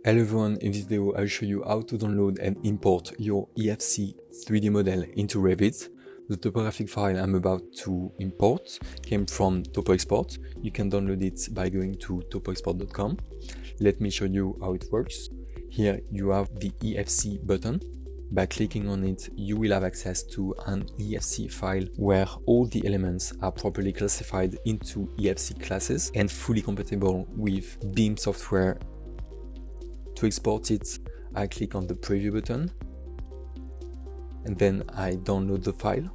Hello everyone, in this video I'll show you how to download and import your IFC 3D model into Revit. The topographic file I'm about to import came from TopoExport. You can download it by going to topoexport.com. Let me show you how it works. Here you have the IFC button. By clicking on it, you will have access to an IFC file where all the elements are properly classified into IFC classes and fully compatible with BIM software. To export it, I click on the preview button and then I download the file.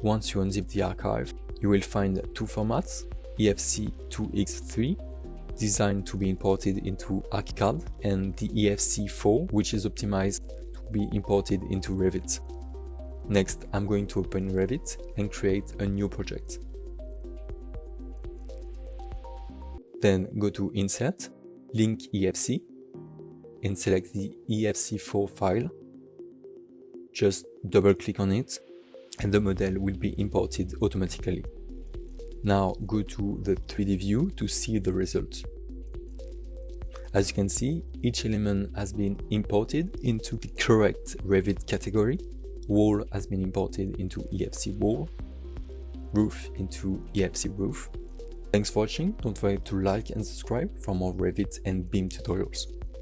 Once you unzip the archive, you will find two formats: IFC 2x3, designed to be imported into ArchiCAD, and the IFC 4, which is optimized to be imported into Revit. Next, I'm going to open Revit and create a new project. Then go to Insert, Link IFC, and select the IFC4 file. Just double click on it and the model will be imported automatically. Now go to the 3D view to see the result. As you can see, each element has been imported into the correct Revit category. Wall has been imported into IFC wall, roof into IFC roof. Thanks for watching. Don't forget to like and subscribe for more Revit and BIM tutorials.